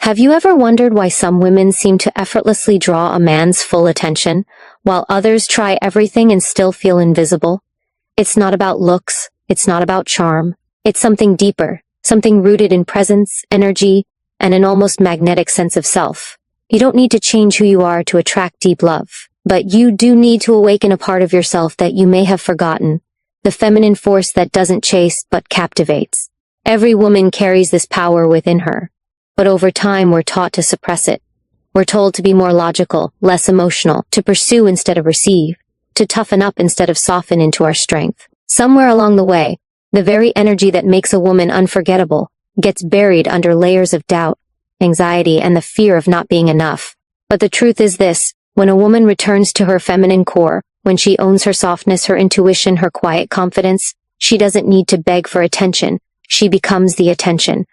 Have you ever wondered why some women seem to effortlessly draw a man's full attention, while others try everything and still feel invisible? It's not about looks, it's not about charm. It's something deeper, something rooted in presence, energy, and an almost magnetic sense of self. You don't need to change who you are to attract deep love, but you do need to awaken a part of yourself that you may have forgotten, the feminine force that doesn't chase but captivates. Every woman carries this power within her. But over time, we're taught to suppress it. We're told to be more logical, less emotional, to pursue instead of receive, to toughen up instead of soften into our strength. Somewhere along the way, the very energy that makes a woman unforgettable gets buried under layers of doubt, anxiety, and the fear of not being enough. But the truth is this: when a woman returns to her feminine core, when she owns her softness, her intuition, her quiet confidence, she doesn't need to beg for attention. She becomes the attention.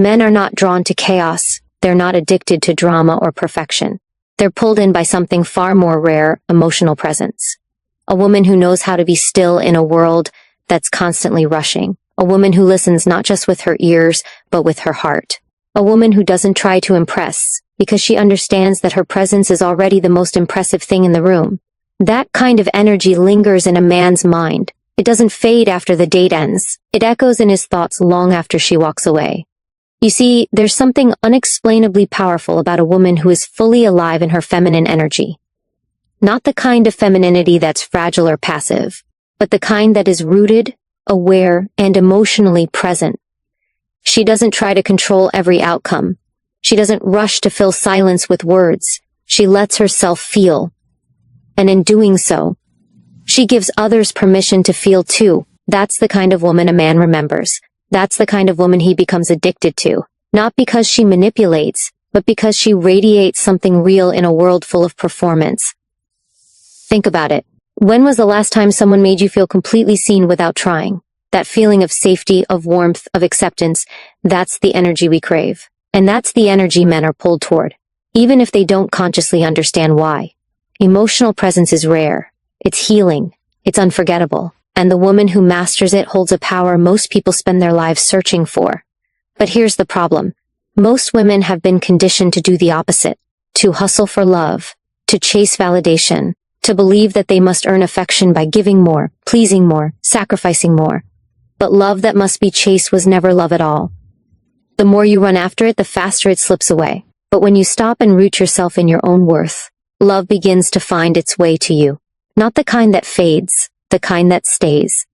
Men are not drawn to chaos. They're not addicted to drama or perfection. They're pulled in by something far more rare: emotional presence. A woman who knows how to be still in a world that's constantly rushing. A woman who listens not just with her ears, but with her heart. A woman who doesn't try to impress, because she understands that her presence is already the most impressive thing in the room. That kind of energy lingers in a man's mind. It doesn't fade after the date ends. It echoes in his thoughts long after she walks away. You see, there's something unexplainably powerful about a woman who is fully alive in her feminine energy. Not the kind of femininity that's fragile or passive, but the kind that is rooted, aware, and emotionally present. She doesn't try to control every outcome. She doesn't rush to fill silence with words. She lets herself feel. And in doing so, she gives others permission to feel too. That's the kind of woman a man remembers. That's the kind of woman he becomes addicted to. Not because she manipulates, but because she radiates something real in a world full of performance. Think about it. When was the last time someone made you feel completely seen without trying? That feeling of safety, of warmth, of acceptance, that's the energy we crave. And that's the energy men are pulled toward, even if they don't consciously understand why. Emotional presence is rare. It's healing. It's unforgettable. And the woman who masters it holds a power most people spend their lives searching for. But here's the problem. Most women have been conditioned to do the opposite, to hustle for love, to chase validation, to believe that they must earn affection by giving more, pleasing more, sacrificing more. But love that must be chased was never love at all. The more you run after it, the faster it slips away. But when you stop and root yourself in your own worth, love begins to find its way to you. Not the kind that fades, the kind that stays.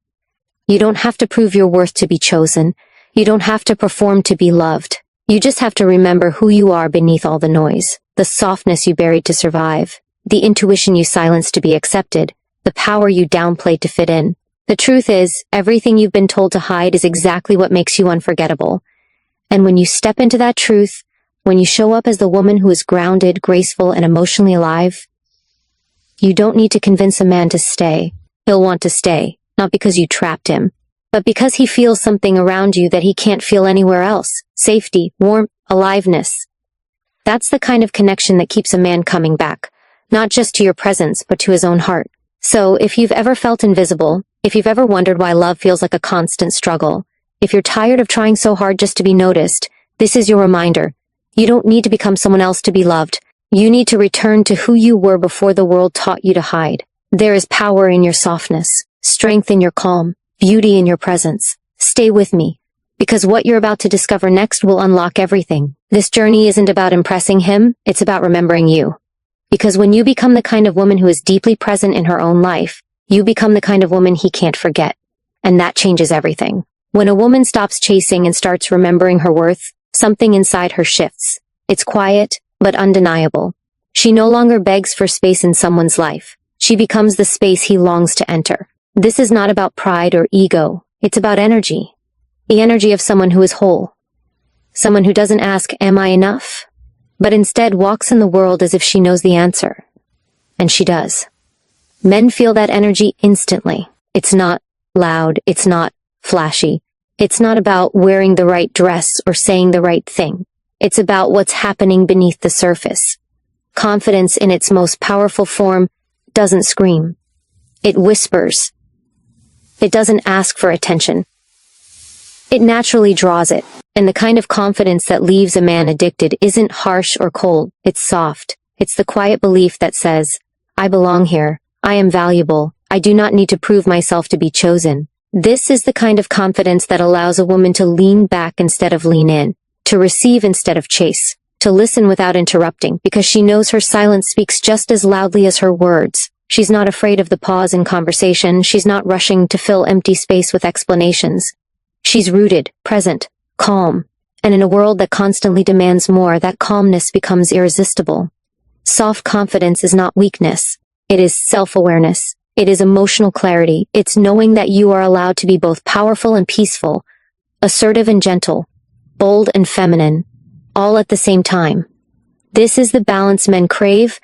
You don't have to prove your worth to be chosen. You don't have to perform to be loved. You just have to remember who you are beneath all the noise, the softness you buried to survive, the intuition you silenced to be accepted, the power you downplayed to fit in. The truth is, everything you've been told to hide is exactly what makes you unforgettable. And when you step into that truth, when you show up as the woman who is grounded, graceful, and emotionally alive, you don't need to convince a man to stay. He'll want to stay, not because you trapped him, but because he feels something around you that he can't feel anywhere else. Safety, warmth, aliveness. That's the kind of connection that keeps a man coming back, not just to your presence, but to his own heart. So, if you've ever felt invisible, if you've ever wondered why love feels like a constant struggle, if you're tired of trying so hard just to be noticed, this is your reminder. You don't need to become someone else to be loved. You need to return to who you were before the world taught you to hide. There is power in your softness, strength in your calm, beauty in your presence. Stay with me, because what you're about to discover next will unlock everything. This journey isn't about impressing him, it's about remembering you. Because when you become the kind of woman who is deeply present in her own life, you become the kind of woman he can't forget. And that changes everything. When a woman stops chasing and starts remembering her worth, something inside her shifts. It's quiet, but undeniable. She no longer begs for space in someone's life. She becomes the space he longs to enter. This is not about pride or ego. It's about energy. The energy of someone who is whole. Someone who doesn't ask, "Am I enough?" but instead walks in the world as if she knows the answer. And she does. Men feel that energy instantly. It's not loud. It's not flashy. It's not about wearing the right dress or saying the right thing. It's about what's happening beneath the surface. Confidence in its most powerful form doesn't scream. It whispers. It doesn't ask for attention. It naturally draws it. And the kind of confidence that leaves a man addicted isn't harsh or cold, it's soft. It's the quiet belief that says, I belong here, I am valuable, I do not need to prove myself to be chosen. This is the kind of confidence that allows a woman to lean back instead of lean in, to receive instead of chase, to listen without interrupting, because she knows her silence speaks just as loudly as her words. She's not afraid of the pause in conversation, she's not rushing to fill empty space with explanations. She's rooted, present, calm, and in a world that constantly demands more, that calmness becomes irresistible. Soft confidence is not weakness. It is self-awareness. It is emotional clarity. It's knowing that you are allowed to be both powerful and peaceful, assertive and gentle, bold and feminine, all at the same time. This is the balance men crave,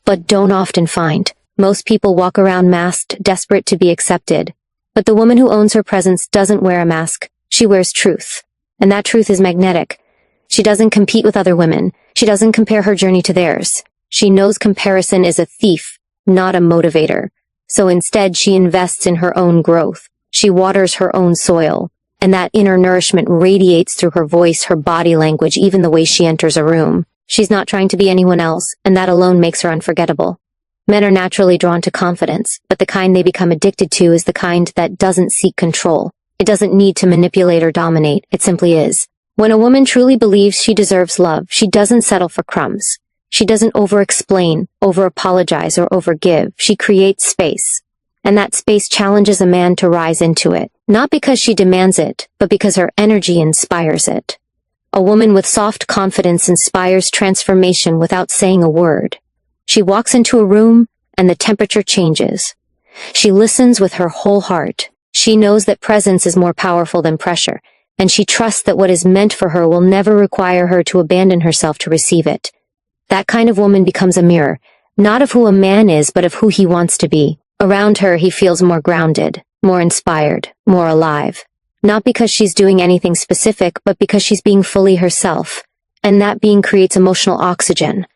but don't often find. Most people walk around masked, desperate to be accepted. But the woman who owns her presence doesn't wear a mask. She wears truth. And that truth is magnetic. She doesn't compete with other women. She doesn't compare her journey to theirs. She knows comparison is a thief, not a motivator. So instead, she invests in her own growth. She waters her own soil. And that inner nourishment radiates through her voice, her body language, even the way she enters a room. She's not trying to be anyone else, and that alone makes her unforgettable. Men are naturally drawn to confidence, but the kind they become addicted to is the kind that doesn't seek control. It doesn't need to manipulate or dominate. It simply is. When a woman truly believes she deserves love, she doesn't settle for crumbs. She doesn't over-explain, over-apologize, or over-give. She creates space. And that space challenges a man to rise into it. Not because she demands it, but because her energy inspires it. A woman with soft confidence inspires transformation without saying a word. She walks into a room, and the temperature changes. She listens with her whole heart. She knows that presence is more powerful than pressure, and she trusts that what is meant for her will never require her to abandon herself to receive it. That kind of woman becomes a mirror, not of who a man is, but of who he wants to be. Around her, he feels more grounded, more inspired, more alive. Not because she's doing anything specific, but because she's being fully herself. And that being creates emotional oxygen,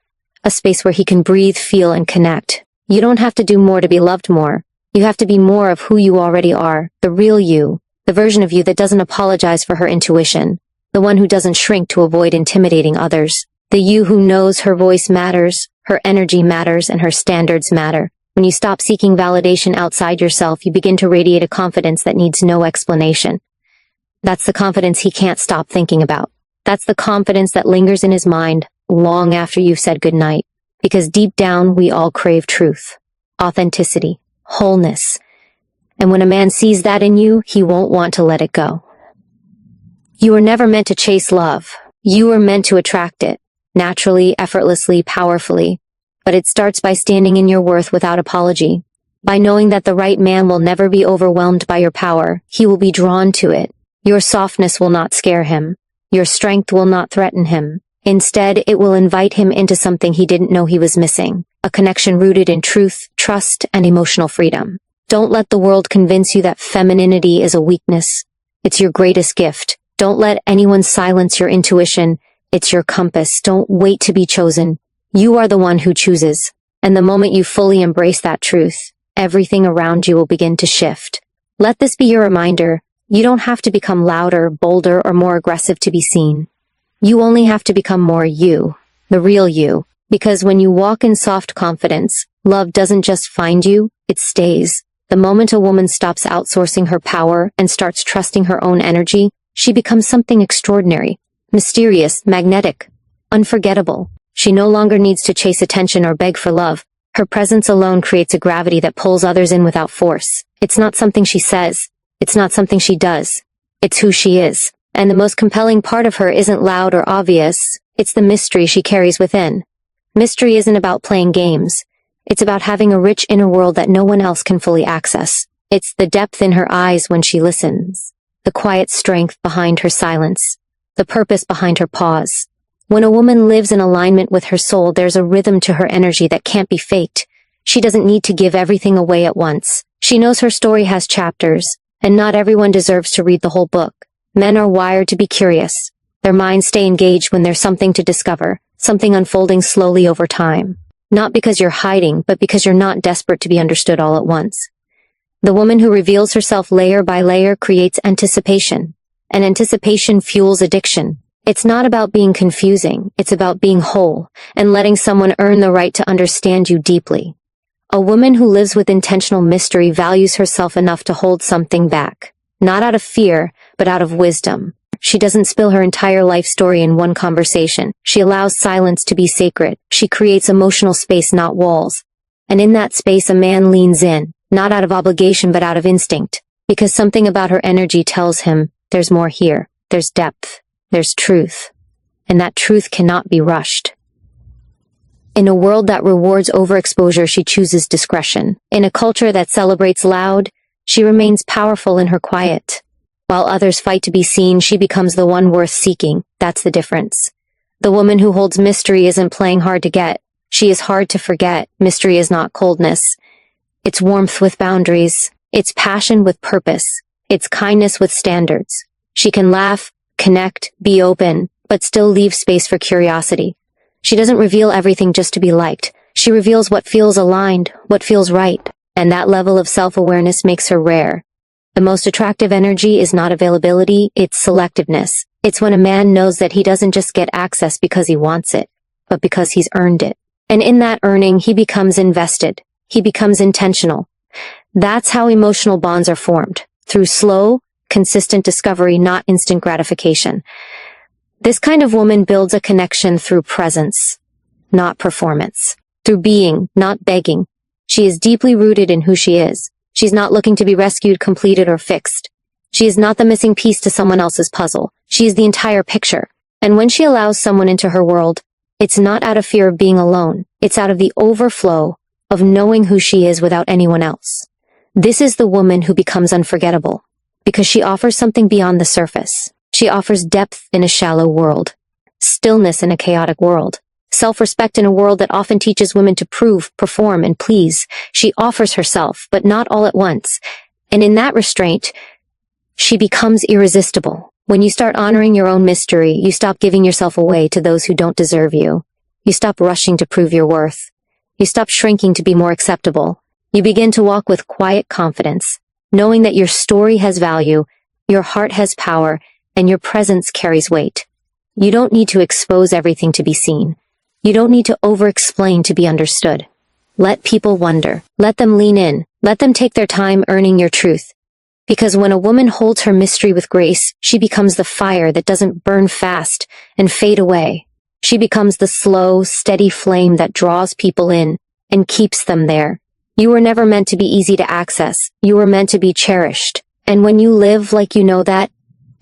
a space where he can breathe, feel, and connect. You don't have to do more to be loved more. You have to be more of who you already are, the real you, the version of you that doesn't apologize for her intuition, the one who doesn't shrink to avoid intimidating others, the you who knows her voice matters, her energy matters, and her standards matter. When you stop seeking validation outside yourself, you begin to radiate a confidence that needs no explanation. That's the confidence he can't stop thinking about. That's the confidence that lingers in his mind long after you've said goodnight. Because deep down, we all crave truth, authenticity, wholeness. And when a man sees that in you, he won't want to let it go. You were never meant to chase love. You were meant to attract it, naturally, effortlessly, powerfully. But it starts by standing in your worth without apology. By knowing that the right man will never be overwhelmed by your power, he will be drawn to it. Your softness will not scare him. Your strength will not threaten him. Instead, it will invite him into something he didn't know he was missing, a connection rooted in truth, trust, and emotional freedom. Don't let the world convince you that femininity is a weakness. It's your greatest gift. Don't let anyone silence your intuition. It's your compass. Don't wait to be chosen. You are the one who chooses. And the moment you fully embrace that truth, everything around you will begin to shift. Let this be your reminder. You don't have to become louder, bolder, or more aggressive to be seen. You only have to become more you, the real you. Because when you walk in soft confidence, love doesn't just find you, it stays. The moment a woman stops outsourcing her power and starts trusting her own energy, she becomes something extraordinary, mysterious, magnetic, unforgettable. She no longer needs to chase attention or beg for love. Her presence alone creates a gravity that pulls others in without force. It's not something she says. It's not something she does. It's who she is. And the most compelling part of her isn't loud or obvious. It's the mystery she carries within. Mystery isn't about playing games. It's about having a rich inner world that no one else can fully access. It's the depth in her eyes when she listens, the quiet strength behind her silence, the purpose behind her pause. When a woman lives in alignment with her soul, there's a rhythm to her energy that can't be faked. She doesn't need to give everything away at once. She knows her story has chapters, and not everyone deserves to read the whole book. Men are wired to be curious. Their minds stay engaged when there's something to discover, something unfolding slowly over time. Not because you're hiding, but because you're not desperate to be understood all at once. The woman who reveals herself layer by layer creates anticipation. and anticipation fuels addiction. It's not about being confusing, it's about being whole, and letting someone earn the right to understand you deeply. A woman who lives with intentional mystery values herself enough to hold something back. Not out of fear, but out of wisdom. She doesn't spill her entire life story in one conversation. She allows silence to be sacred. She creates emotional space, not walls. And in that space, a man leans in, not out of obligation, but out of instinct. Because something about her energy tells him, there's more here. There's depth. There's truth. And that truth cannot be rushed. In a world that rewards overexposure, she chooses discretion. In a culture that celebrates loud, she remains powerful in her quiet. While others fight to be seen, she becomes the one worth seeking. That's the difference. The woman who holds mystery isn't playing hard to get. She is hard to forget. Mystery is not coldness. It's warmth with boundaries. It's passion with purpose. It's kindness with standards. She can laugh, connect, be open, but still leave space for curiosity. She doesn't reveal everything just to be liked. She reveals what feels aligned, what feels right. And that level of self-awareness makes her rare. The most attractive energy is not availability, it's selectiveness. It's when a man knows that he doesn't just get access because he wants it, but because he's earned it. And in that earning, he becomes invested. He becomes intentional. That's how emotional bonds are formed. Through slow, consistent discovery, not instant gratification. This kind of woman builds a connection through presence, not performance. Through being, not begging. She is deeply rooted in who she is. She's not looking to be rescued, completed, or fixed. She is not the missing piece to someone else's puzzle. She is the entire picture. And when she allows someone into her world, it's not out of fear of being alone. It's out of the overflow of knowing who she is without anyone else. This is the woman who becomes unforgettable, because she offers something beyond the surface. She offers depth in a shallow world, stillness in a chaotic world, self-respect in a world that often teaches women to prove, perform, and please. She offers herself, but not all at once. And in that restraint, she becomes irresistible. When you start honoring your own mystery, you stop giving yourself away to those who don't deserve you. You stop rushing to prove your worth. You stop shrinking to be more acceptable. You begin to walk with quiet confidence, knowing that your story has value, your heart has power, and your presence carries weight. You don't need to expose everything to be seen. You don't need to over-explain to be understood. Let people wonder. Let them lean in. Let them take their time earning your truth. Because when a woman holds her mystery with grace, she becomes the fire that doesn't burn fast and fade away. She becomes the slow, steady flame that draws people in and keeps them there. You were never meant to be easy to access. You were meant to be cherished. And when you live like you know that,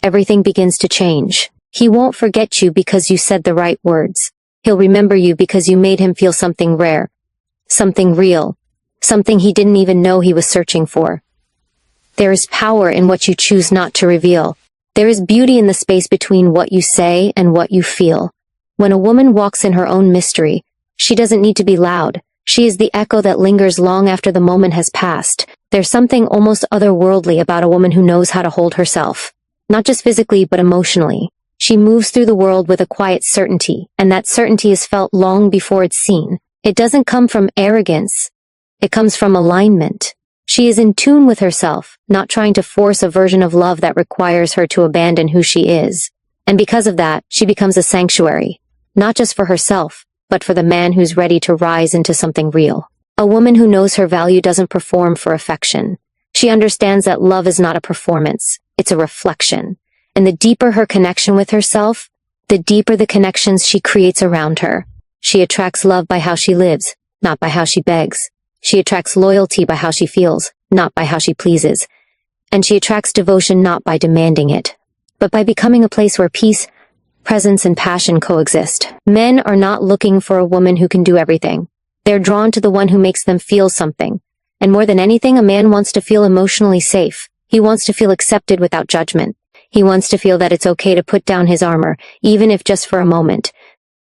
everything begins to change. He won't forget you because you said the right words. He'll remember you because you made him feel something rare, something real, something he didn't even know he was searching for. There is power in what you choose not to reveal. There is beauty in the space between what you say and what you feel. When a woman walks in her own mystery, she doesn't need to be loud. She is the echo that lingers long after the moment has passed. There's something almost otherworldly about a woman who knows how to hold herself. Not just physically, but emotionally. She moves through the world with a quiet certainty, and that certainty is felt long before it's seen. It doesn't come from arrogance. It comes from alignment. She is in tune with herself, not trying to force a version of love that requires her to abandon who she is. And because of that, she becomes a sanctuary, not just for herself, but for the man who's ready to rise into something real. A woman who knows her value doesn't perform for affection. She understands that love is not a performance, it's a reflection. And the deeper her connection with herself, the deeper the connections she creates around her. She attracts love by how she lives, not by how she begs. She attracts loyalty by how she feels, not by how she pleases. And she attracts devotion not by demanding it, but by becoming a place where peace, presence, and passion coexist. Men are not looking for a woman who can do everything. They're drawn to the one who makes them feel something. And more than anything, a man wants to feel emotionally safe. He wants to feel accepted without judgment. He wants to feel that it's okay to put down his armor, even if just for a moment.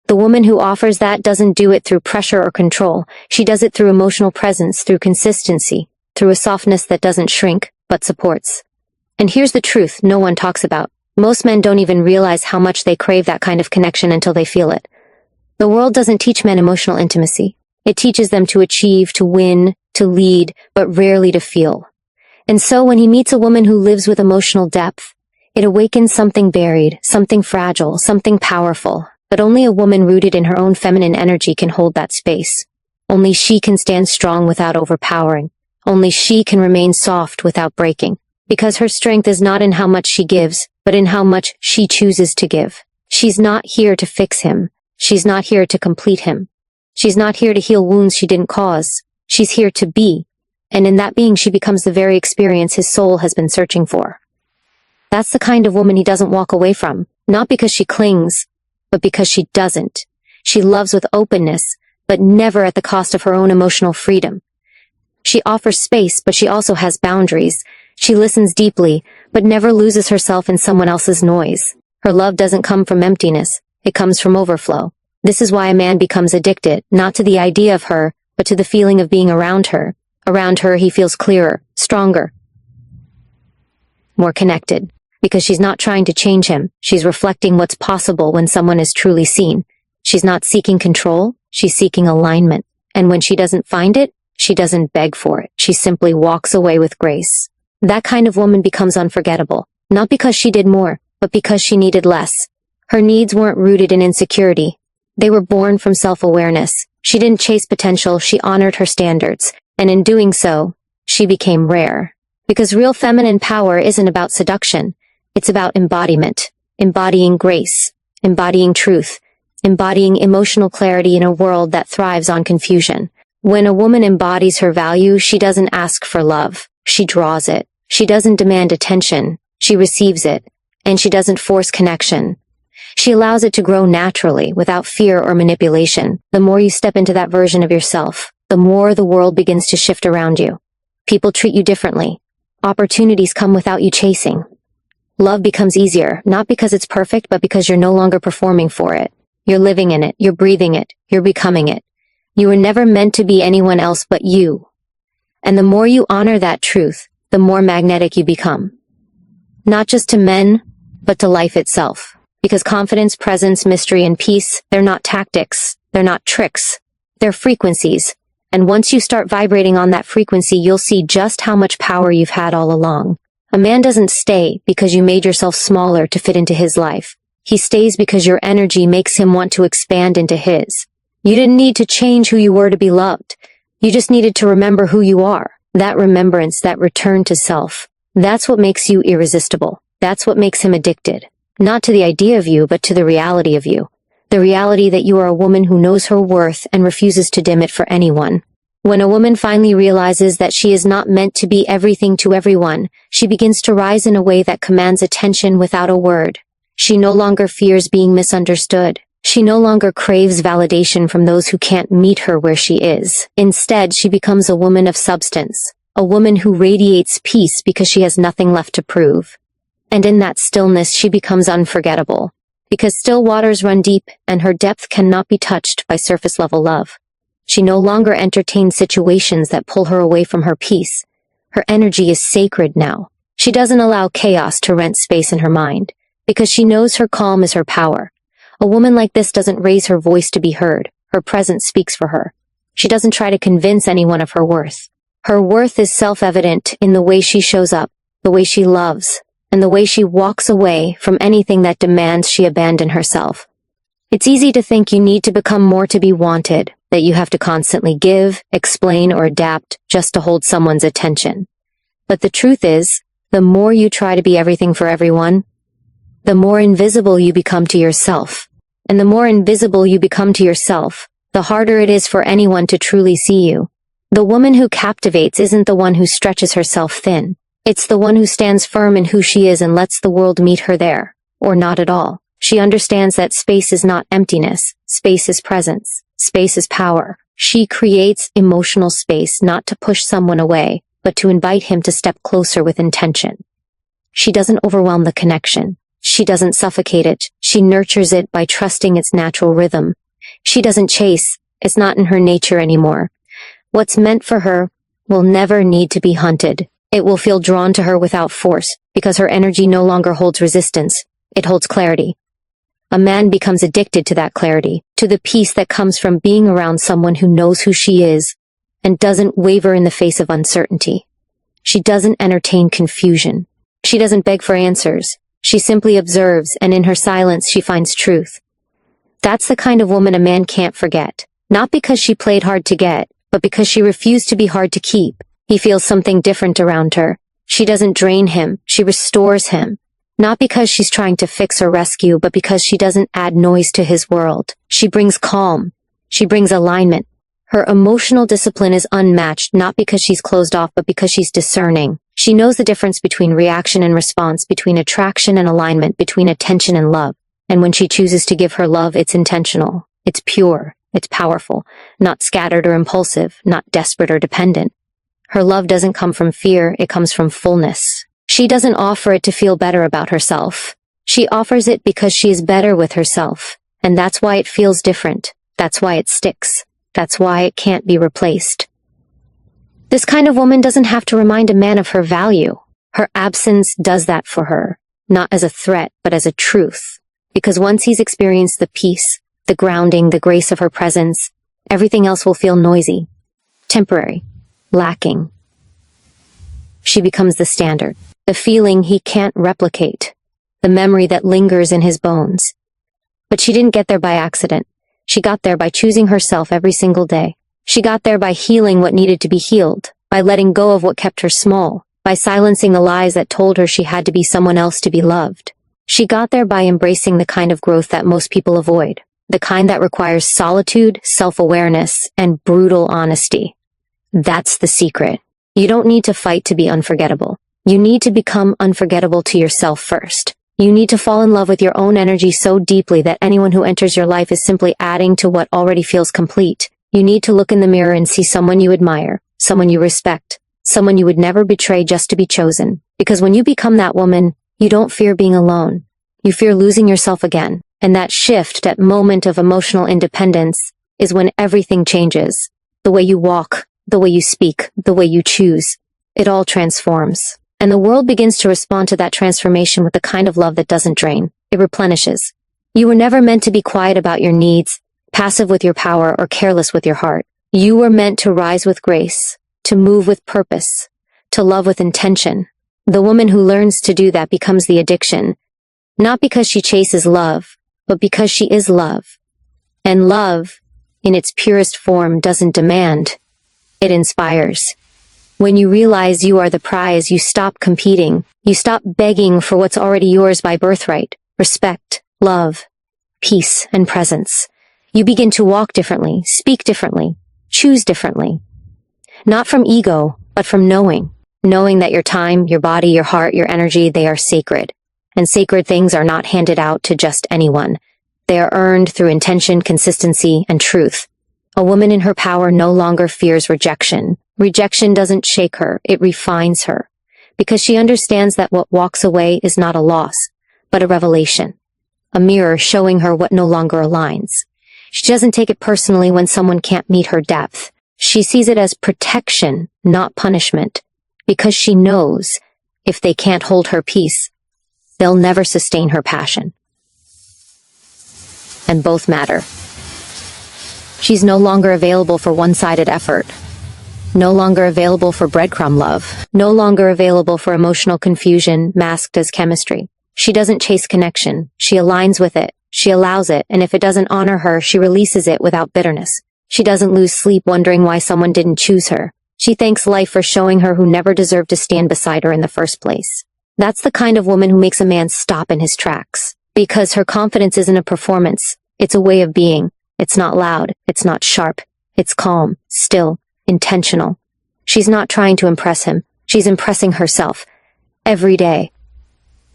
The woman who offers that doesn't do it through pressure or control. She does it through emotional presence, through consistency, through a softness that doesn't shrink, but supports. And here's the truth no one talks about. Most men don't even realize how much they crave that kind of connection until they feel it. The world doesn't teach men emotional intimacy. It teaches them to achieve, to win, to lead, but rarely to feel. And so when he meets a woman who lives with emotional depth, It awakens something buried, something fragile, something powerful, but only a woman rooted in her own feminine energy can hold that space. Only she can stand strong without overpowering. Only she can remain soft without breaking. Because her strength is not in how much she gives, but in how much she chooses to give. She's not here to fix him. She's not here to complete him. She's not here to heal wounds she didn't cause. She's here to be. And in that being she becomes the very experience his soul has been searching for. That's the kind of woman he doesn't walk away from, not because she clings, but because she doesn't. She loves with openness, but never at the cost of her own emotional freedom. She offers space, but she also has boundaries. She listens deeply, but never loses herself in someone else's noise. Her love doesn't come from emptiness, it comes from overflow. This is why a man becomes addicted, not to the idea of her, but to the feeling of being around her. Around her he feels clearer, stronger, more connected. Because she's not trying to change him, she's reflecting what's possible when someone is truly seen. She's not seeking control, she's seeking alignment. And when she doesn't find it, she doesn't beg for it. She simply walks away with grace. That kind of woman becomes unforgettable, not because she did more, but because she needed less. Her needs weren't rooted in insecurity. They were born from self-awareness. She didn't chase potential, she honored her standards. And in doing so, she became rare. Because real feminine power isn't about seduction. It's about embodiment, embodying grace, embodying truth, embodying emotional clarity in a world that thrives on confusion. When a woman embodies her value, she doesn't ask for love. She draws it. She doesn't demand attention. She receives it. And she doesn't force connection. She allows it to grow naturally, without fear or manipulation. The more you step into that version of yourself, the more the world begins to shift around you. People treat you differently. Opportunities come without you chasing. Love becomes easier, not because it's perfect, but because you're no longer performing for it. You're living in it, you're breathing it, you're becoming it. You were never meant to be anyone else but you. And the more you honor that truth, the more magnetic you become. Not just to men, but to life itself. Because confidence, presence, mystery, and peace, they're not tactics, they're not tricks, they're frequencies. And once you start vibrating on that frequency, you'll see just how much power you've had all along. A man doesn't stay because you made yourself smaller to fit into his life. He stays because your energy makes him want to expand into his. You didn't need to change who you were to be loved. You just needed to remember who you are. That remembrance, that return to self. That's what makes you irresistible. That's what makes him addicted. Not to the idea of you, but to the reality of you. The reality that you are a woman who knows her worth and refuses to dim it for anyone. When a woman finally realizes that she is not meant to be everything to everyone, she begins to rise in a way that commands attention without a word. She no longer fears being misunderstood. She no longer craves validation from those who can't meet her where she is. Instead, she becomes a woman of substance, a woman who radiates peace because she has nothing left to prove. And in that stillness, she becomes unforgettable. Because still waters run deep, and her depth cannot be touched by surface-level love. She no longer entertains situations that pull her away from her peace. Her energy is sacred now. She doesn't allow chaos to rent space in her mind, because she knows her calm is her power. A woman like this doesn't raise her voice to be heard. Her presence speaks for her. She doesn't try to convince anyone of her worth. Her worth is self-evident in the way she shows up, the way she loves, and the way she walks away from anything that demands she abandon herself. It's easy to think you need to become more to be wanted, that you have to constantly give, explain, or adapt just to hold someone's attention. But the truth is, the more you try to be everything for everyone, the more invisible you become to yourself. And the more invisible you become to yourself, the harder it is for anyone to truly see you. The woman who captivates isn't the one who stretches herself thin. It's the one who stands firm in who she is and lets the world meet her there, or not at all. She understands that space is not emptiness. Space is presence. Space is power. She creates emotional space not to push someone away, but to invite him to step closer with intention. She doesn't overwhelm the connection. She doesn't suffocate it. She nurtures it by trusting its natural rhythm. She doesn't chase. It's not in her nature anymore. What's meant for her will never need to be hunted. It will feel drawn to her without force, because her energy no longer holds resistance. It holds clarity. A man becomes addicted to that clarity, to the peace that comes from being around someone who knows who she is and doesn't waver in the face of uncertainty. She doesn't entertain confusion. She doesn't beg for answers. She simply observes, and in her silence she finds truth. That's the kind of woman a man can't forget. Not because she played hard to get, but because she refused to be hard to keep. He feels something different around her. She doesn't drain him, she restores him. Not because she's trying to fix or rescue, but because she doesn't add noise to his world. She brings calm. She brings alignment. Her emotional discipline is unmatched, not because she's closed off, but because she's discerning. She knows the difference between reaction and response, between attraction and alignment, between attention and love. And when she chooses to give her love, it's intentional. It's pure. It's powerful. Not scattered or impulsive. Not desperate or dependent. Her love doesn't come from fear, it comes from fullness. She doesn't offer it to feel better about herself. She offers it because she is better with herself. And that's why it feels different. That's why it sticks. That's why it can't be replaced. This kind of woman doesn't have to remind a man of her value. Her absence does that for her, not as a threat, but as a truth. Because once he's experienced the peace, the grounding, the grace of her presence, everything else will feel noisy, temporary, lacking. She becomes the standard, the feeling he can't replicate, the memory that lingers in his bones. But she didn't get there by accident. She got there by choosing herself every single day. She got there by healing what needed to be healed, by letting go of what kept her small, by silencing the lies that told her she had to be someone else to be loved. She got there by embracing the kind of growth that most people avoid, the kind that requires solitude, self-awareness, and brutal honesty. That's the secret. You don't need to fight to be unforgettable. You need to become unforgettable to yourself first. You need to fall in love with your own energy so deeply that anyone who enters your life is simply adding to what already feels complete. You need to look in the mirror and see someone you admire, someone you respect, someone you would never betray just to be chosen. Because when you become that woman, you don't fear being alone. You fear losing yourself again. And that shift, that moment of emotional independence, is when everything changes. The way you walk, the way you speak, the way you choose. It all transforms. And the world begins to respond to that transformation with the kind of love that doesn't drain. It replenishes. You were never meant to be quiet about your needs, passive with your power, or careless with your heart. You were meant to rise with grace, to move with purpose, to love with intention. The woman who learns to do that becomes the addiction, not because she chases love, but because she is love. And love, in its purest form, doesn't demand. It inspires. When you realize you are the prize, you stop competing. You stop begging for what's already yours by birthright. Respect, love, peace, and presence. You begin to walk differently, speak differently, choose differently. Not from ego, but from knowing. Knowing that your time, your body, your heart, your energy, they are sacred. And sacred things are not handed out to just anyone. They are earned through intention, consistency, and truth. A woman in her power no longer fears rejection. Rejection doesn't shake her, it refines her. Because she understands that what walks away is not a loss, but a revelation. A mirror showing her what no longer aligns. She doesn't take it personally when someone can't meet her depth. She sees it as protection, not punishment. Because she knows, if they can't hold her peace, they'll never sustain her passion. And both matter. She's no longer available for one-sided effort. No longer available for breadcrumb love. No longer available for emotional confusion masked as chemistry. She doesn't chase connection. She aligns with it. She allows it, and if it doesn't honor her, she releases it without bitterness. She doesn't lose sleep wondering why someone didn't choose her. She thanks life for showing her who never deserved to stand beside her in the first place. That's the kind of woman who makes a man stop in his tracks. Because her confidence isn't a performance. It's a way of being. It's not loud. It's not sharp. It's calm, still, intentional. She's not trying to impress him. She's impressing herself. Every day.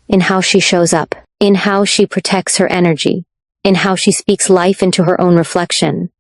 In how she shows up. In how she protects her energy. In how she speaks life into her own reflection.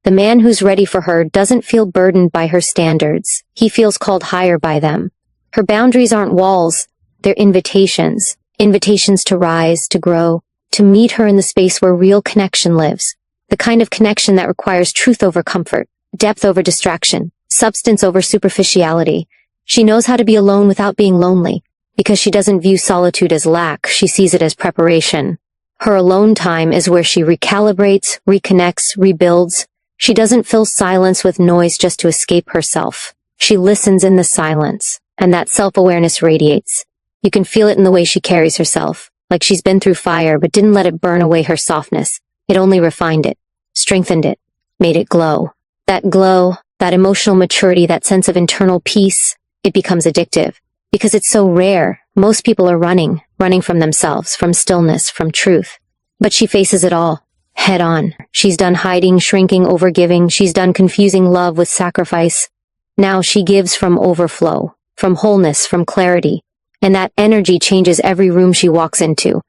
The man who's ready for her doesn't feel burdened by her standards. He feels called higher by them. Her boundaries aren't walls. They're invitations. Invitations to rise, to grow, to meet her in the space where real connection lives. The kind of connection that requires truth over comfort, depth over distraction, substance over superficiality. She knows how to be alone without being lonely. Because she doesn't view solitude as lack, she sees it as preparation. Her alone time is where she recalibrates, reconnects, rebuilds. She doesn't fill silence with noise just to escape herself. She listens in the silence, and that self-awareness radiates. You can feel it in the way she carries herself, like she's been through fire but didn't let it burn away her softness. It only refined it, strengthened it, made it glow. That glow, that emotional maturity, that sense of internal peace, it becomes addictive. Because it's so rare, most people are running from themselves, from stillness, from truth. But she faces it all, head on. She's done hiding, shrinking, overgiving. She's done confusing love with sacrifice. Now she gives from overflow, from wholeness, from clarity. And that energy changes every room she walks into.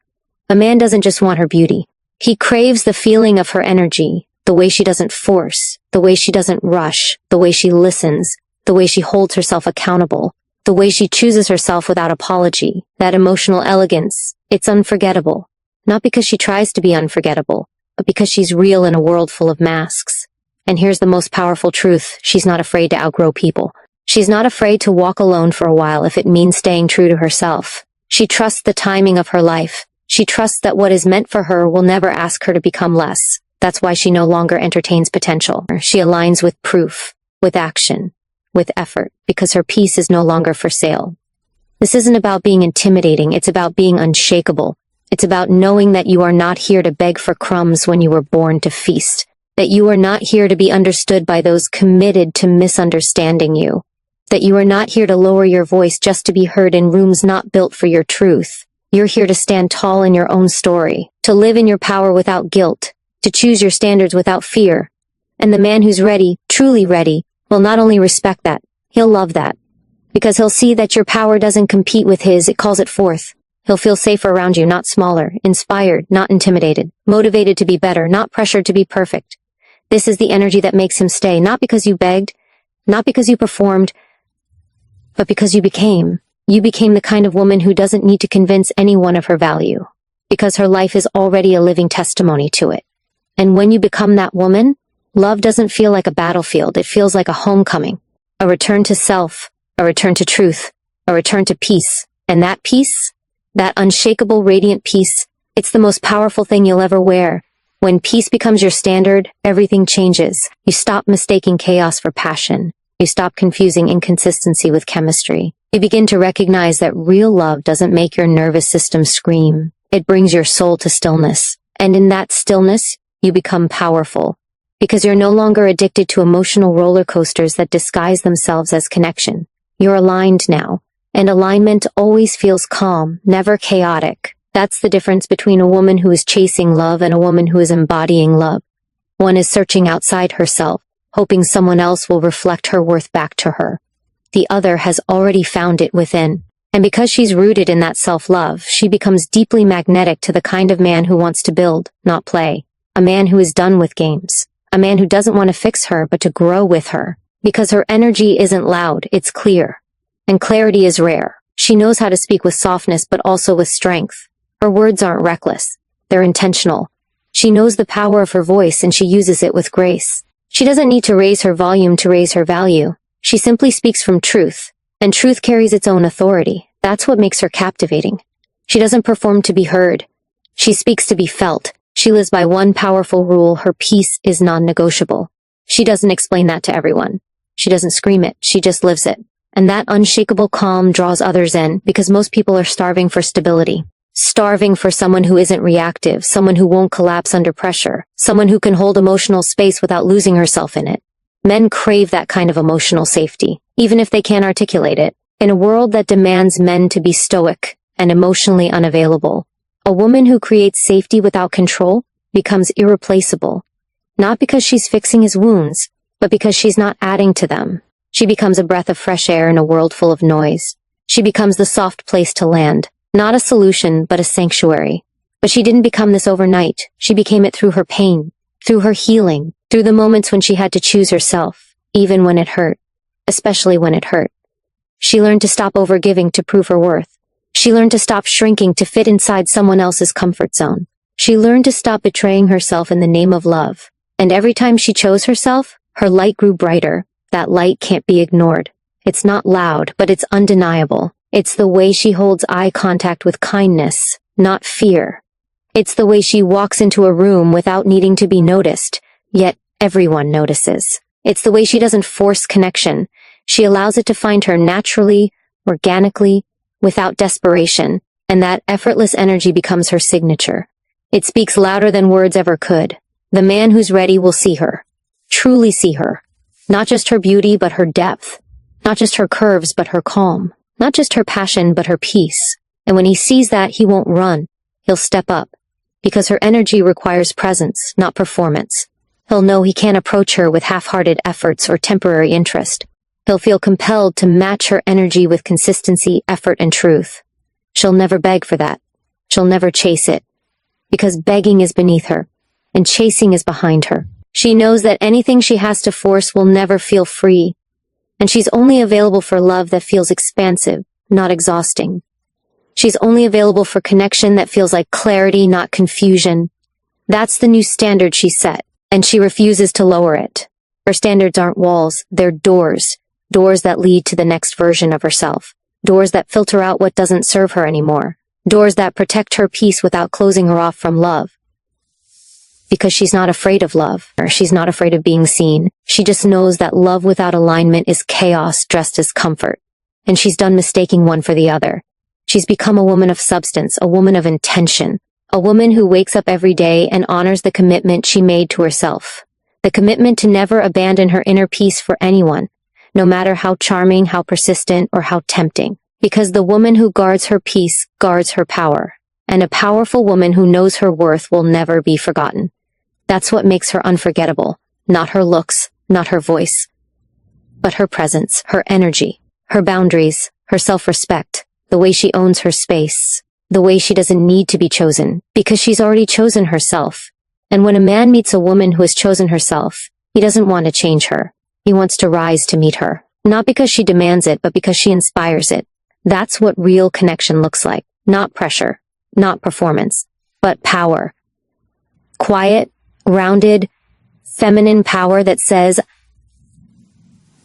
A man doesn't just want her beauty. He craves the feeling of her energy, the way she doesn't force, the way she doesn't rush, the way she listens, the way she holds herself accountable, the way she chooses herself without apology. That emotional elegance, it's unforgettable. Not because she tries to be unforgettable, but because she's real in a world full of masks. And here's the most powerful truth: she's not afraid to outgrow people. She's not afraid to walk alone for a while if it means staying true to herself. She trusts the timing of her life. She trusts that what is meant for her will never ask her to become less. That's why she no longer entertains potential. She aligns with proof, with action, with effort, because her peace is no longer for sale. This isn't about being intimidating, it's about being unshakable. It's about knowing that you are not here to beg for crumbs when you were born to feast. That you are not here to be understood by those committed to misunderstanding you. That you are not here to lower your voice just to be heard in rooms not built for your truth. You're here to stand tall in your own story, to live in your power without guilt, to choose your standards without fear. And the man who's ready, truly ready, will not only respect that, he'll love that. Because he'll see that your power doesn't compete with his, it calls it forth. He'll feel safer around you, not smaller, inspired, not intimidated, motivated to be better, not pressured to be perfect. This is the energy that makes him stay, not because you begged, not because you performed, but because you became. You became the kind of woman who doesn't need to convince anyone of her value, because her life is already a living testimony to it. And when you become that woman, love doesn't feel like a battlefield, it feels like a homecoming, a return to self, a return to truth, a return to peace. And that peace, that unshakable, radiant peace, it's the most powerful thing you'll ever wear. When peace becomes your standard, everything changes. You stop mistaking chaos for passion. You stop confusing inconsistency with chemistry. You begin to recognize that real love doesn't make your nervous system scream. It brings your soul to stillness. And in that stillness, you become powerful. Because you're no longer addicted to emotional roller coasters that disguise themselves as connection. You're aligned now. And alignment always feels calm, never chaotic. That's the difference between a woman who is chasing love and a woman who is embodying love. One is searching outside herself, hoping someone else will reflect her worth back to her. The other has already found it within. And because she's rooted in that self-love, she becomes deeply magnetic to the kind of man who wants to build, not play. A man who is done with games. A man who doesn't want to fix her, but to grow with her. Because her energy isn't loud, it's clear. And clarity is rare. She knows how to speak with softness, but also with strength. Her words aren't reckless. They're intentional. She knows the power of her voice and she uses it with grace. She doesn't need to raise her volume to raise her value. She simply speaks from truth. And truth carries its own authority. That's what makes her captivating. She doesn't perform to be heard. She speaks to be felt. She lives by one powerful rule: her peace is non-negotiable. She doesn't explain that to everyone. She doesn't scream it. She just lives it. And that unshakable calm draws others in, because most people are starving for stability. Starving for someone who isn't reactive, someone who won't collapse under pressure, someone who can hold emotional space without losing herself in it. Men crave that kind of emotional safety, even if they can't articulate it. In a world that demands men to be stoic and emotionally unavailable, a woman who creates safety without control becomes irreplaceable. Not because she's fixing his wounds, but because she's not adding to them. She becomes a breath of fresh air in a world full of noise. She becomes the soft place to land. Not a solution, but a sanctuary. But she didn't become this overnight. She became it through her pain, through her healing, through the moments when she had to choose herself, even when it hurt, especially when it hurt. She learned to stop overgiving to prove her worth. She learned to stop shrinking to fit inside someone else's comfort zone. She learned to stop betraying herself in the name of love. And every time she chose herself, her light grew brighter. That light can't be ignored. It's not loud, but it's undeniable. It's the way she holds eye contact with kindness, not fear. It's the way she walks into a room without needing to be noticed, yet everyone notices. It's the way she doesn't force connection. She allows it to find her naturally, organically, without desperation, and that effortless energy becomes her signature. It speaks louder than words ever could. The man who's ready will see her. Truly see her. Not just her beauty, but her depth. Not just her curves, but her calm. Not just her passion, but her peace. And when he sees that, he won't run. He'll step up. Because her energy requires presence, not performance. He'll know he can't approach her with half-hearted efforts or temporary interest. He'll feel compelled to match her energy with consistency, effort, and truth. She'll never beg for that. She'll never chase it. Because begging is beneath her, and chasing is behind her. She knows that anything she has to force will never feel free. And she's only available for love that feels expansive, not exhausting. She's only available for connection that feels like clarity, not confusion. That's the new standard she set, and she refuses to lower it. Her standards aren't walls, they're doors. Doors that lead to the next version of herself. Doors that filter out what doesn't serve her anymore. Doors that protect her peace without closing her off from love. Because she's not afraid of love, or she's not afraid of being seen. She just knows that love without alignment is chaos dressed as comfort. And she's done mistaking one for the other. She's become a woman of substance, a woman of intention. A woman who wakes up every day and honors the commitment she made to herself. The commitment to never abandon her inner peace for anyone. No matter how charming, how persistent, or how tempting. Because the woman who guards her peace guards her power. And a powerful woman who knows her worth will never be forgotten. That's what makes her unforgettable. Not her looks, not her voice. But her presence, her energy, her boundaries, her self-respect, the way she owns her space, the way she doesn't need to be chosen, because she's already chosen herself. And when a man meets a woman who has chosen herself, he doesn't want to change her. He wants to rise to meet her. Not because she demands it, but because she inspires it. That's what real connection looks like. Not pressure, not performance, but power. Quiet, grounded, feminine power that says,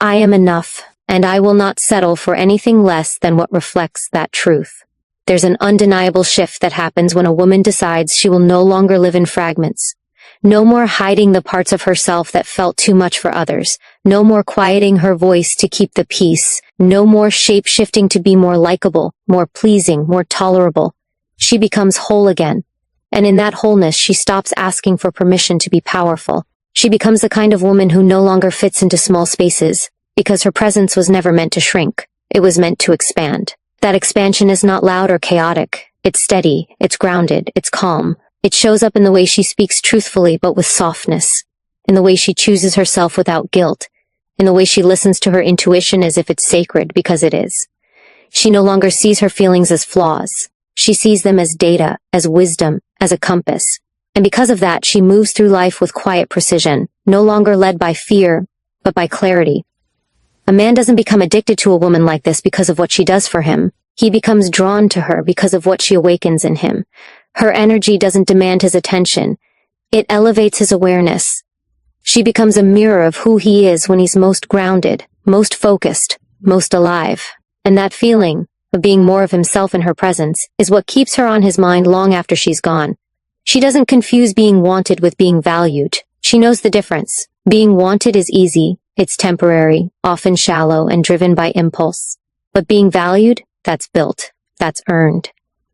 I am enough, and I will not settle for anything less than what reflects that truth. There's an undeniable shift that happens when a woman decides she will no longer live in fragments. No more hiding the parts of herself that felt too much for others. No more quieting her voice to keep the peace. No more shape-shifting to be more likable, more pleasing, more tolerable. She becomes whole again. And in that wholeness, she stops asking for permission to be powerful. She becomes the kind of woman who no longer fits into small spaces, because her presence was never meant to shrink. It was meant to expand. That expansion is not loud or chaotic. It's steady, it's grounded, it's calm. It shows up in the way she speaks truthfully but with softness, in the way she chooses herself without guilt, in the way she listens to her intuition as if it's sacred because it is. She no longer sees her feelings as flaws. She sees them as data, as wisdom, as a compass. And because of that, she moves through life with quiet precision, no longer led by fear, but by clarity. A man doesn't become addicted to a woman like this because of what she does for him. He becomes drawn to her because of what she awakens in him. Her energy doesn't demand his attention. It elevates his awareness. She becomes a mirror of who he is when he's most grounded, most focused, most alive. And that feeling of being more of himself in her presence is what keeps her on his mind long after she's gone. She doesn't confuse being wanted with being valued. She knows the difference. Being wanted is easy. It's temporary, often shallow, and driven by impulse. But being valued, that's built. That's earned.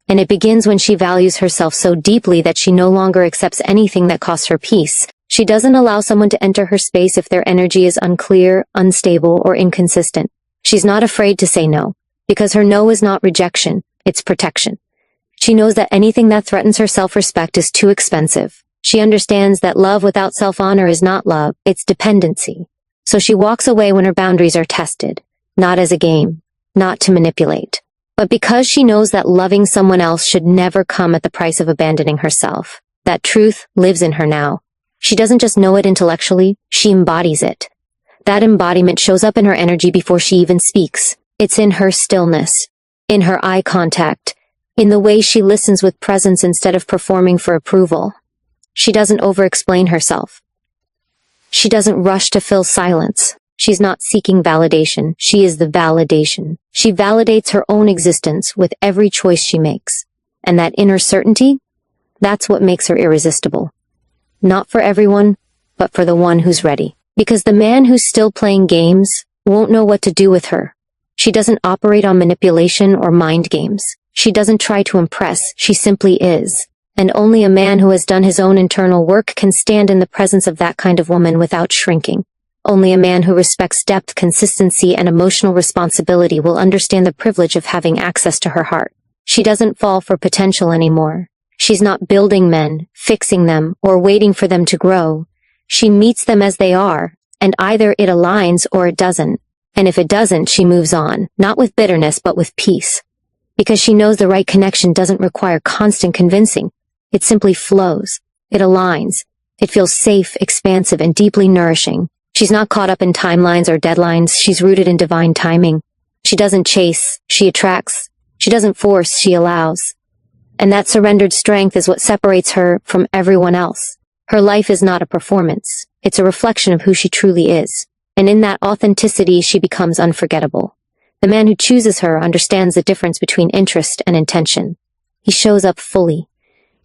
And it begins when she values herself so deeply that she no longer accepts anything that costs her peace. She doesn't allow someone to enter her space if their energy is unclear, unstable, or inconsistent. She's not afraid to say no, because her no is not rejection, it's protection. She knows that anything that threatens her self-respect is too expensive. She understands that love without self-honor is not love, it's dependency. So she walks away when her boundaries are tested, not as a game, not to manipulate. But because she knows that loving someone else should never come at the price of abandoning herself. That truth lives in her now. She doesn't just know it intellectually, she embodies it. That embodiment shows up in her energy before she even speaks. It's in her stillness, in her eye contact, in the way she listens with presence instead of performing for approval. She doesn't over-explain herself. She doesn't rush to fill silence. She's not seeking validation. She is the validation. She validates her own existence with every choice she makes. And that inner certainty, that's what makes her irresistible. Not for everyone, but for the one who's ready. Because the man who's still playing games won't know what to do with her. She doesn't operate on manipulation or mind games. She doesn't try to impress, she simply is. And only a man who has done his own internal work can stand in the presence of that kind of woman without shrinking. Only a man who respects depth, consistency, and emotional responsibility will understand the privilege of having access to her heart. She doesn't fall for potential anymore. She's not building men, fixing them, or waiting for them to grow. She meets them as they are, and either it aligns or it doesn't. And if it doesn't, she moves on, not with bitterness but with peace. Because she knows the right connection doesn't require constant convincing. It simply flows. It aligns. It feels safe, expansive, and deeply nourishing. She's not caught up in timelines or deadlines. She's rooted in divine timing. She doesn't chase. She attracts. She doesn't force. She allows. And that surrendered strength is what separates her from everyone else. Her life is not a performance. It's a reflection of who she truly is. And in that authenticity, she becomes unforgettable. The man who chooses her understands the difference between interest and intention. He shows up fully.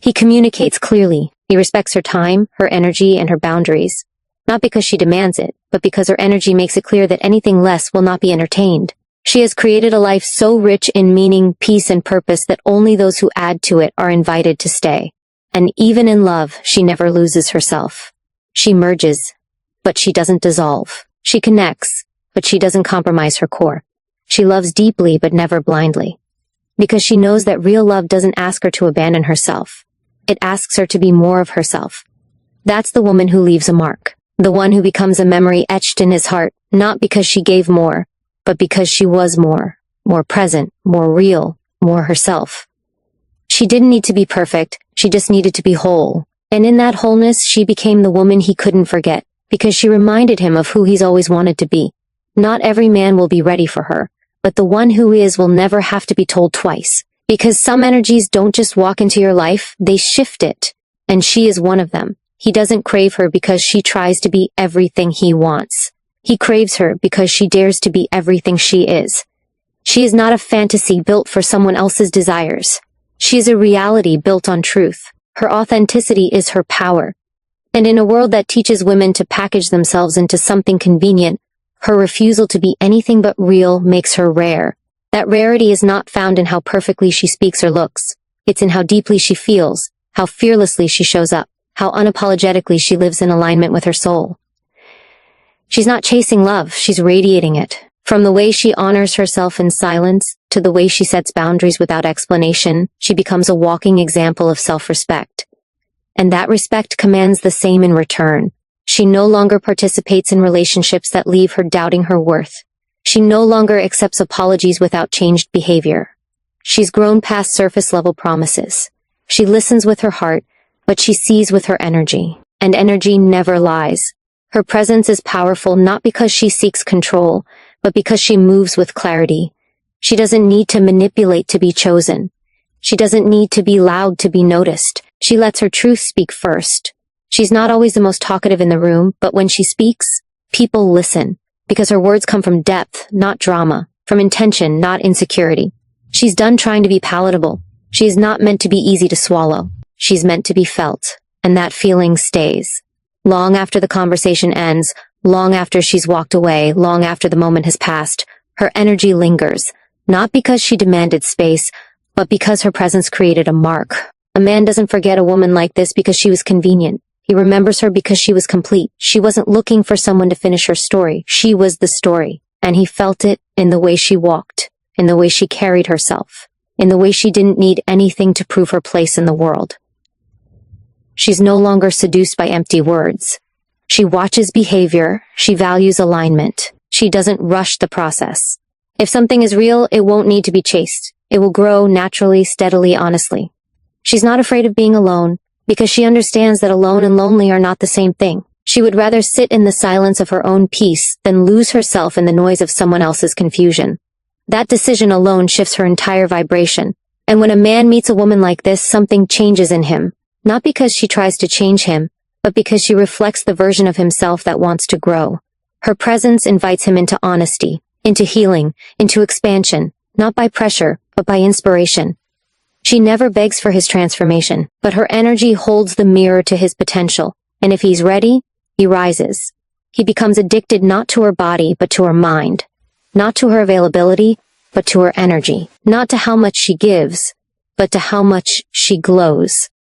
He communicates clearly. He respects her time, her energy, and her boundaries. Not because she demands it, but because her energy makes it clear that anything less will not be entertained. She has created a life so rich in meaning, peace, and purpose that only those who add to it are invited to stay. And even in love, she never loses herself. She merges, but she doesn't dissolve. She connects, but she doesn't compromise her core. She loves deeply, but never blindly. Because she knows that real love doesn't ask her to abandon herself. It asks her to be more of herself. That's the woman who leaves a mark. The one who becomes a memory etched in his heart, not because she gave more, but because she was more present, more real, more herself. She didn't need to be perfect, she just needed to be whole. And in that wholeness, she became the woman he couldn't forget, because she reminded him of who he's always wanted to be. Not every man will be ready for her, but the one who is will never have to be told twice. Because some energies don't just walk into your life, they shift it. And she is one of them. He doesn't crave her because she tries to be everything he wants. He craves her because she dares to be everything she is. She is not a fantasy built for someone else's desires. She is a reality built on truth. Her authenticity is her power. And in a world that teaches women to package themselves into something convenient, her refusal to be anything but real makes her rare. That rarity is not found in how perfectly she speaks or looks. It's in how deeply she feels, how fearlessly she shows up, how unapologetically she lives in alignment with her soul. She's not chasing love, she's radiating it. From the way she honors herself in silence, to the way she sets boundaries without explanation, she becomes a walking example of self-respect. And that respect commands the same in return. She no longer participates in relationships that leave her doubting her worth. She no longer accepts apologies without changed behavior. She's grown past surface-level promises. She listens with her heart, but she sees with her energy. And energy never lies. Her presence is powerful not because she seeks control, but because she moves with clarity. She doesn't need to manipulate to be chosen. She doesn't need to be loud to be noticed. She lets her truth speak first. She's not always the most talkative in the room, but when she speaks, people listen. Because her words come from depth, not drama, from intention, not insecurity. She's done trying to be palatable. She is not meant to be easy to swallow. She's meant to be felt, and that feeling stays. Long after the conversation ends, long after she's walked away, long after the moment has passed, her energy lingers, not because she demanded space, but because her presence created a mark. A man doesn't forget a woman like this because she was convenient. He remembers her because she was complete. She wasn't looking for someone to finish her story. She was the story. And he felt it in the way she walked, in the way she carried herself, in the way she didn't need anything to prove her place in the world. She's no longer seduced by empty words. She watches behavior. She values alignment. She doesn't rush the process. If something is real, it won't need to be chased. It will grow naturally, steadily, honestly. She's not afraid of being alone, because she understands that alone and lonely are not the same thing. She would rather sit in the silence of her own peace than lose herself in the noise of someone else's confusion. That decision alone shifts her entire vibration. And when a man meets a woman like this, something changes in him. Not because she tries to change him, but because she reflects the version of himself that wants to grow. Her presence invites him into honesty, into healing, into expansion, not by pressure, but by inspiration. She never begs for his transformation, but her energy holds the mirror to his potential, and if he's ready, he rises. He becomes addicted not to her body, but to her mind. not to her availability, but to her energy, not to how much she gives, but to how much she glows.